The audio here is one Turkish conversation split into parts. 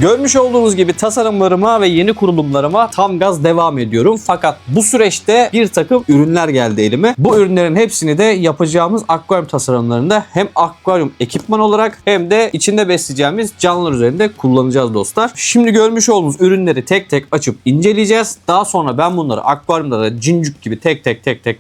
Görmüş olduğunuz gibi tasarımlarıma ve yeni kurulumlarıma tam gaz devam ediyorum. Fakat bu süreçte bir takım ürünler geldi elime. Bu ürünlerin hepsini de yapacağımız akvaryum tasarımlarında hem akvaryum ekipman olarak hem de içinde besleyeceğimiz canlılar üzerinde kullanacağız dostlar. Şimdi görmüş olduğunuz ürünleri tek tek açıp inceleyeceğiz. Daha sonra ben bunları akvaryumda da cincik gibi tek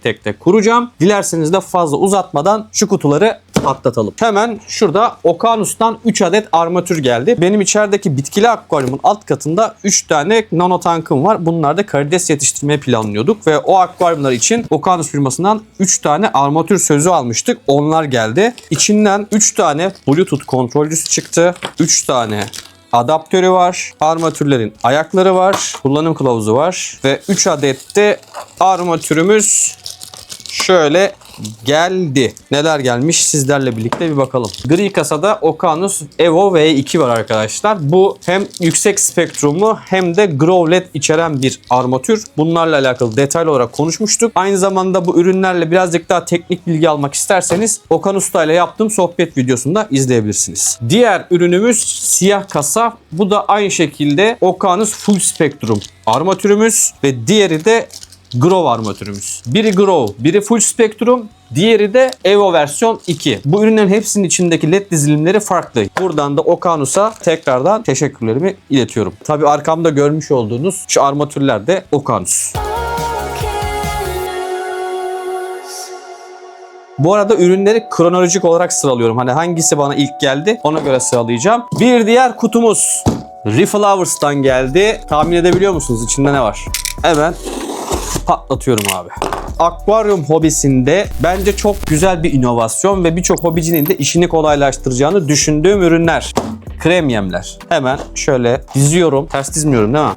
tek kuracağım. Dilerseniz de fazla uzatmadan şu kutuları patlatalım. Hemen şurada Okeanus'tan 3 adet armatür geldi. Benim içerideki bitkili akvaryumun alt katında 3 tane nano tankım var. Bunlarda karides yetiştirmeyi planlıyorduk ve o akvaryumlar için Okeanus firmasından 3 tane armatür sözü almıştık. Onlar geldi. İçinden 3 tane Bluetooth kontrolcüsü çıktı. 3 tane adaptörü var. Armatürlerin ayakları var. Kullanım kılavuzu var. Ve 3 adet de armatürümüz şöyle geldi. Neler gelmiş sizlerle birlikte bir bakalım. Gri kasada Okeanus Evo V2 var arkadaşlar. Bu hem yüksek spektrumlu hem de Grow LED içeren bir armatür. Bunlarla alakalı detaylı olarak konuşmuştuk. Aynı zamanda bu ürünlerle birazcık daha teknik bilgi almak isterseniz Okeanus'ta ile yaptığım sohbet videosunda izleyebilirsiniz. Diğer ürünümüz siyah kasa. Bu da aynı şekilde Okeanus Full Spectrum armatürümüz ve diğeri de Grow armatürümüz. Biri Grow, biri Full Spectrum, diğeri de Evo versiyon 2. Bu ürünlerin hepsinin içindeki LED dizilimleri farklı. Buradan da Okeanus'a tekrardan teşekkürlerimi iletiyorum. Tabii arkamda görmüş olduğunuz şu armatürler de Okeanus. Bu arada ürünleri kronolojik olarak sıralıyorum. Hani hangisi bana ilk geldi ona göre sıralayacağım. Bir diğer kutumuz Reflowers'tan geldi. Tahmin edebiliyor musunuz içinde ne var? Hemen patlatıyorum abi. Akvaryum hobisinde bence çok güzel bir inovasyon ve birçok hobicinin de işini kolaylaştıracağını düşündüğüm ürünler. Krem yemler. Hemen şöyle diziyorum. Ters dizmiyorum değil mi?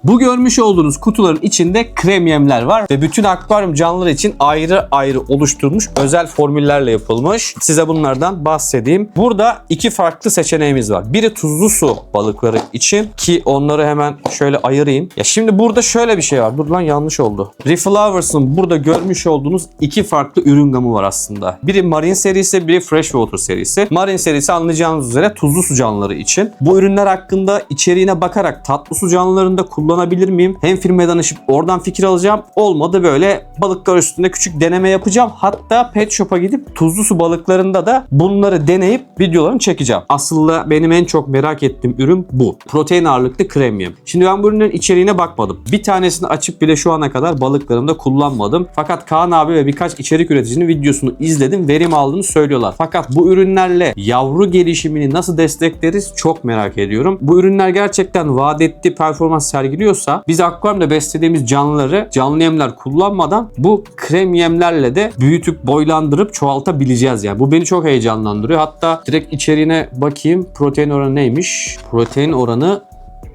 Bu görmüş olduğunuz kutuların içinde krem yemler var ve bütün akvaryum canlıları için ayrı ayrı oluşturulmuş özel formüllerle yapılmış. Size bunlardan bahsedeyim. Burada iki farklı seçeneğimiz var. Biri tuzlu su balıkları için ki onları hemen şöyle ayırayım. Ya şimdi burada şöyle bir şey var. Dur lan yanlış oldu. Reflowers'ın burada görmüş olduğunuz iki farklı ürün gamı var aslında. Biri Marine serisi, biri Freshwater serisi. Marine serisi anlayacağınız üzere tuzlu su canlıları için. Bu ürünler hakkında içeriğine bakarak tatlı su canlılarında kullanabilir miyim? Hem firmaya danışıp oradan fikir alacağım. Olmadı böyle balıklar üstünde küçük deneme yapacağım. Hatta pet shop'a gidip tuzlu su balıklarında da bunları deneyip videolarını çekeceğim. Aslında benim en çok merak ettiğim ürün bu. Protein ağırlıklı krem yem. Şimdi ben bu ürünlerin içeriğine bakmadım. Bir tanesini açıp bile şu ana kadar balıklarımda kullanmadım. Fakat Kaan abi ve birkaç içerik üreticinin videosunu izledim. Verim aldığını söylüyorlar. Fakat bu ürünlerle yavru gelişimini nasıl destekleriz çok merak ediyorum. Bu ürünler gerçekten vaat ettiği performans sergiliyorsa biz akvaryumda beslediğimiz canlıları canlı yemler kullanmadan bu krem yemlerle de büyütüp boylandırıp çoğaltabileceğiz yani. Bu beni çok heyecanlandırıyor. Hatta direkt içeriğine bakayım. Protein oranı neymiş? Protein oranı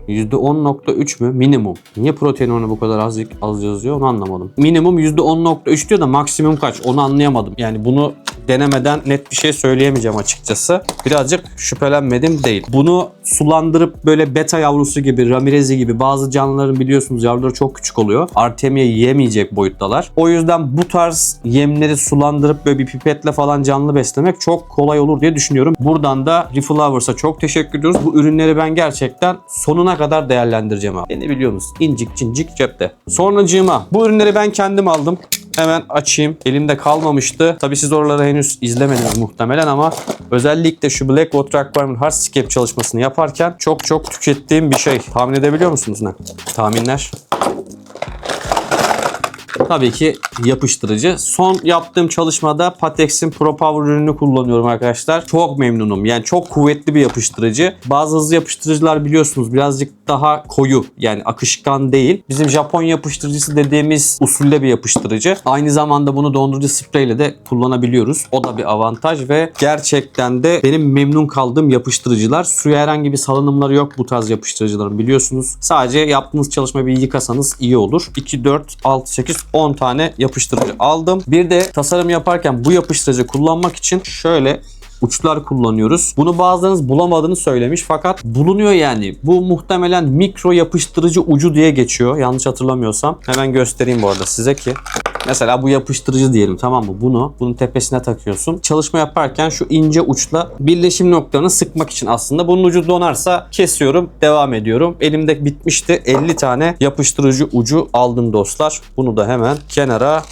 %10.3 mü? Minimum. Niye protein oranı bu kadar az yazıyor onu anlamadım. Minimum %10.3 diyor da maksimum kaç? Onu anlayamadım. Yani bunu denemeden net bir şey söyleyemeyeceğim açıkçası. Birazcık şüphelenmedim değil. Bunu sulandırıp böyle beta yavrusu gibi, Ramirez'i gibi bazı canlıların biliyorsunuz yavruları çok küçük oluyor. Artemia yiyemeyecek boyuttalar. O yüzden bu tarz yemleri sulandırıp böyle bir pipetle falan canlı beslemek çok kolay olur diye düşünüyorum. Buradan da Reflowers'a çok teşekkür ediyoruz. Bu ürünleri ben gerçekten sonuna kadar değerlendireceğim abi. Beni biliyorsunuz incik cincik cepte. Sonracığıma bu ürünleri ben kendim aldım. Hemen açayım. Elimde kalmamıştı. Tabii siz oraları henüz izlemediniz muhtemelen ama özellikle şu Blackwater Aquarium'un hardscape çalışmasını yaparken çok tükettiğim bir şey. Tahmin edebiliyor musunuz ne? Tahminler? Tabii ki yapıştırıcı. Son yaptığım çalışmada Patex'in Pro Power ürününü kullanıyorum arkadaşlar. Çok memnunum. Yani çok kuvvetli bir yapıştırıcı. Bazı hızlı yapıştırıcılar biliyorsunuz birazcık daha koyu. Yani akışkan değil. Bizim Japon yapıştırıcısı dediğimiz usulle bir yapıştırıcı. Aynı zamanda bunu dondurucu spreyle de kullanabiliyoruz. O da bir avantaj ve gerçekten de benim memnun kaldığım yapıştırıcılar. Suya herhangi bir salınımları yok bu tarz yapıştırıcıların biliyorsunuz. Sadece yaptığınız çalışmayı bir yıkasanız iyi olur. 2, 4, 6, 8, 10 tane yapıştırıcı aldım. Bir de tasarım yaparken bu yapıştırıcı kullanmak için şöyle uçlar kullanıyoruz. Bunu bazılarınız bulamadığını söylemiş fakat bulunuyor yani. Bu muhtemelen mikro yapıştırıcı ucu diye geçiyor. Yanlış hatırlamıyorsam. Hemen göstereyim bu arada size ki Mesela bu yapıştırıcı diyelim, tamam mı? Bunun tepesine takıyorsun. Çalışma yaparken şu ince uçla birleşim noktalarını sıkmak için aslında. Bunun ucu donarsa kesiyorum, devam ediyorum. Elimde bitmişti. 50 tane yapıştırıcı ucu aldım dostlar. Bunu da hemen kenara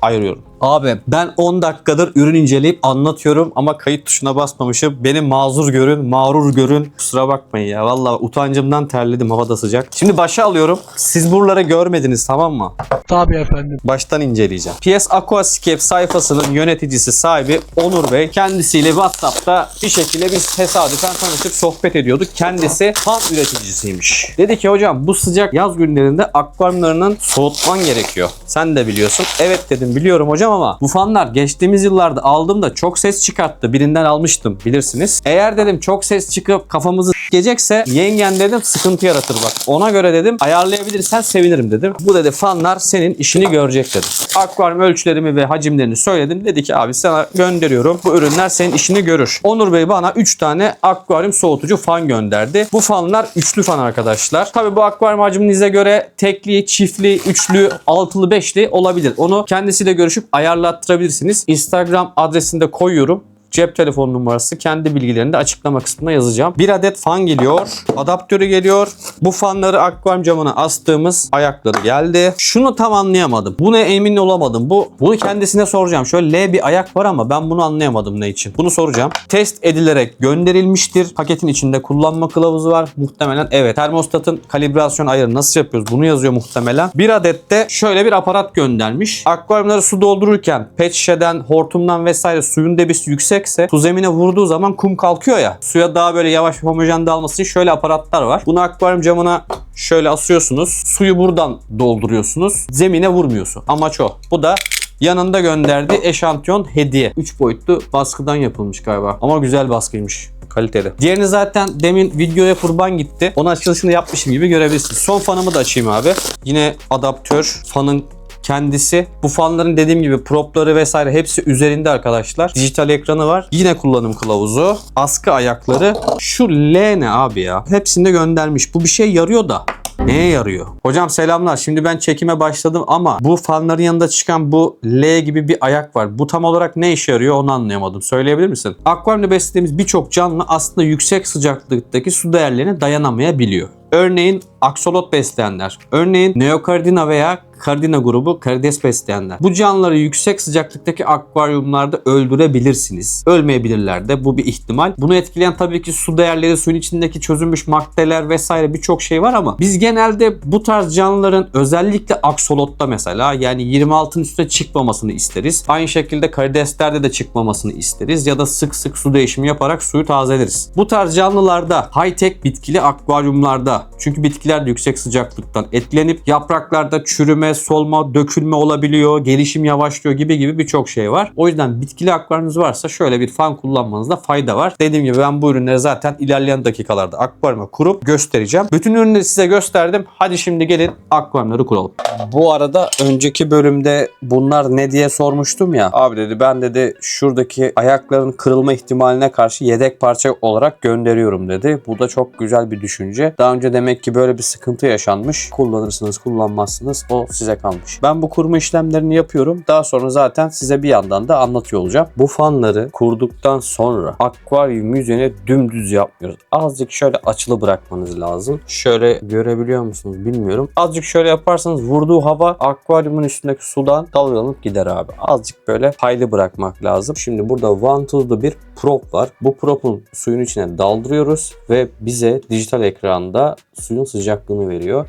ayırıyorum. Abi ben 10 dakikadır ürün inceleyip anlatıyorum ama kayıt tuşuna basmamışım. Beni mazur görün, mağrur görün. Kusura bakmayın ya. Vallahi utancımdan terledim, hava da sıcak. Şimdi başa alıyorum. Siz buraları görmediniz, tamam mı? Tabii efendim. Baştan inceleyeceğim. PS Aquascape sayfasının yöneticisi, sahibi Onur Bey. Kendisiyle WhatsApp'ta bir şekilde biz tesadüfen tanışıp sohbet ediyorduk. Kendisi fan üreticisiymiş. Dedi ki hocam bu sıcak yaz günlerinde akvaryumlarının soğutman gerekiyor. Sen de biliyorsun. Evet dedim, biliyorum hocam ama bu fanlar geçtiğimiz yıllarda aldığımda çok ses çıkarttı. Birinden almıştım, bilirsiniz. Eğer dedim çok ses çıkıp kafamızı s**ecekse yengen dedim sıkıntı yaratır bak. Ona göre dedim ayarlayabilirsen sevinirim dedim. Bu dedi fanlar senin işini görecek dedim. Akvaryum ölçülerimi ve hacimlerini söyledim. Dedi ki abi sana gönderiyorum. Bu ürünler senin işini görür. Onur Bey bana 3 tane akvaryum soğutucu fan gönderdi. Bu fanlar üçlü fan arkadaşlar. Tabii bu akvaryum hacminize göre tekli, çiftli, üçlü, altılı, beşli olabilir. Onu kendisiyle görüşüp ayarlattırabilirsiniz. Instagram adresini de koyuyorum. Cep telefon numarası, kendi bilgilerini de açıklama kısmına yazacağım. Bir adet fan geliyor. Adaptörü geliyor. Bu fanları akvaryum camına astığımız ayakları geldi. Şunu tam anlayamadım. Buna emin olamadım. Bunu kendisine soracağım. Şöyle L bir ayak var ama ben bunu anlayamadım ne için. Bunu soracağım. Test edilerek gönderilmiştir. Paketin içinde kullanma kılavuzu var. Muhtemelen evet. Termostatın kalibrasyon ayarı nasıl yapıyoruz? Bunu yazıyor muhtemelen. Bir adet de şöyle bir aparat göndermiş. Akvaryumları su doldururken pet şişeden, hortumdan vesaire suyun debisi yüksek su zemine vurduğu zaman kum kalkıyor ya. Suya daha böyle yavaş homojen dağılması için şöyle aparatlar var. Bunu akvaryum camına şöyle asıyorsunuz. Suyu buradan dolduruyorsunuz. Zemine vurmuyorsun. Amaç o. Bu da yanında gönderdiği eşantiyon hediye. 3 boyutlu baskıdan yapılmış galiba. Ama güzel baskıymış. Kaliteli. Diğerini zaten demin videoya kurban gitti. Onun açılışını yapmışım gibi görebilirsiniz. Son fanımı da açayım abi. Yine adaptör, fanın kendisi. Bu fanların dediğim gibi propları vesaire hepsi üzerinde arkadaşlar. Dijital ekranı var. Yine kullanım kılavuzu. Askı ayakları. Şu L ne abi ya? Hepsinde göndermiş. Bu bir şey yarıyor da. Neye yarıyor? Hocam selamlar. Şimdi ben çekime başladım ama bu fanların yanında çıkan bu L gibi bir ayak var. Bu tam olarak ne işe yarıyor onu anlayamadım. Söyleyebilir misin? Akvaryumda beslediğimiz birçok canlı aslında yüksek sıcaklıktaki su değerlerine dayanamayabiliyor. Örneğin aksolot besleyenler, örneğin Neokardina veya Cardina grubu karides besleyenler. Bu canlıları yüksek sıcaklıktaki akvaryumlarda öldürebilirsiniz. Ölmeyebilirler de, bu bir ihtimal. Bunu etkileyen tabii ki su değerleri, suyun içindeki çözülmüş maddeler vesaire birçok şey var ama biz genelde bu tarz canlıların özellikle aksolotta mesela yani 26'ın üstüne çıkmamasını isteriz. Aynı şekilde karideslerde de çıkmamasını isteriz ya da sık sık su değişimi yaparak suyu tazeleriz. Bu tarz canlılarda high-tech bitkili akvaryumlarda, çünkü bitkiler de yüksek sıcaklıktan etkilenip yapraklarda çürüme, solma, dökülme olabiliyor, gelişim yavaşlıyor gibi birçok şey var. O yüzden bitkili akvaryumunuz varsa şöyle bir fan kullanmanızda fayda var. Dediğim gibi ben bu ürünleri zaten ilerleyen dakikalarda akvaryuma kurup göstereceğim. Bütün ürünleri size gösterdim. Hadi şimdi gelin akvaryumları kuralım. Bu arada önceki bölümde bunlar ne diye sormuştum ya. Abi dedi ben dedi şuradaki ayakların kırılma ihtimaline karşı yedek parça olarak gönderiyorum dedi. Bu da çok güzel bir düşünce. Daha önce demek ki böyle bir sıkıntı yaşanmış. Kullanırsınız, kullanmazsınız. O size kalmış. Ben bu kurma işlemlerini yapıyorum. Daha sonra zaten size bir yandan da anlatıyor olacağım. Bu fanları kurduktan sonra akvaryum yüzeyine dümdüz yapmıyoruz. Azıcık şöyle açılı bırakmanız lazım. Şöyle görebiliyor musunuz bilmiyorum. Azıcık şöyle yaparsanız vurduğu hava akvaryumun üstündeki sudan dalgalanıp gider abi. Azıcık böyle paylı bırakmak lazım. Şimdi burada vantuzlu bir prop var. Bu propun suyun içine daldırıyoruz ve bize dijital ekranda suyun sıcaklığını veriyor.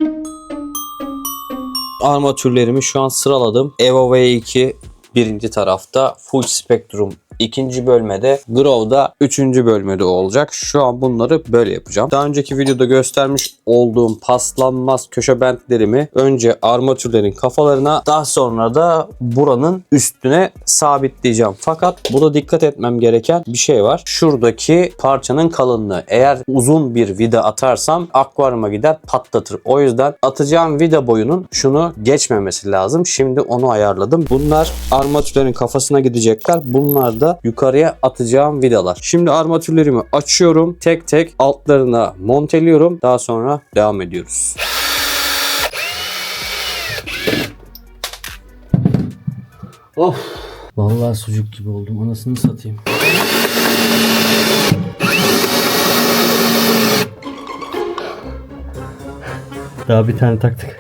Armatürlerimi şu an sıraladım. Evo V2 birinci tarafta, Full Spectrum ikinci bölmede, Grow'da üçüncü bölmede olacak. Şu an bunları böyle yapacağım. Daha önceki videoda göstermiş olduğum paslanmaz köşe bentlerimi önce armatürlerin kafalarına, daha sonra da buranın üstüne sabitleyeceğim. Fakat burada dikkat etmem gereken bir şey var. Şuradaki parçanın kalınlığı. Eğer uzun bir vida atarsam akvaryuma gider patlatır. O yüzden atacağım vida boyunun şunu geçmemesi lazım. Şimdi onu ayarladım. Bunlar armatürlerin kafasına gidecekler. Bunlar da yukarıya atacağım vidalar. Şimdi armatürlerimi açıyorum. Tek tek altlarına monteliyorum. Daha sonra devam ediyoruz. Of. Vallahi sucuk gibi oldum. Anasını satayım. Daha bir tane taktık.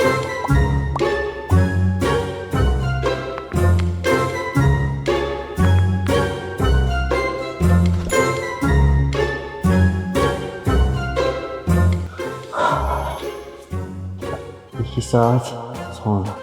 İki saat sonra.